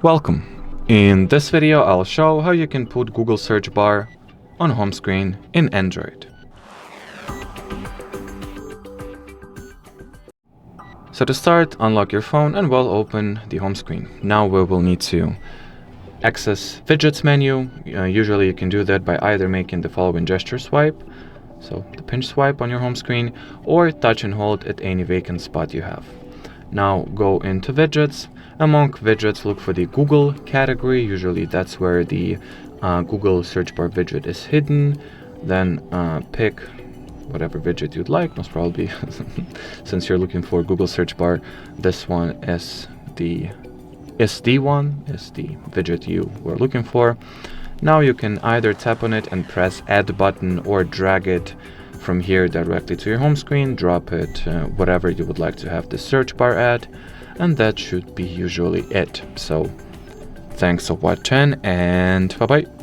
Welcome. In this video I'll show how you can put Google search bar on home screen in Android. So to start, unlock your phone and we'll open the home screen. Now we will need to access widgets menu. Usually you can do that by either making the following gesture swipe, so the pinch swipe on your home screen, or touch and hold at any vacant spot you have. Now go into widgets. Among widgets, look for the Google category. Usually that's where the Google search bar widget is hidden. Then pick whatever widget you'd like, most probably since you're looking for Google search bar, this one is the widget you were looking for. Now you can either tap on it and press add button or drag it from here directly to your home screen, drop it whatever you would like to have the search bar at, and that should be usually it. So thanks for watching and bye bye.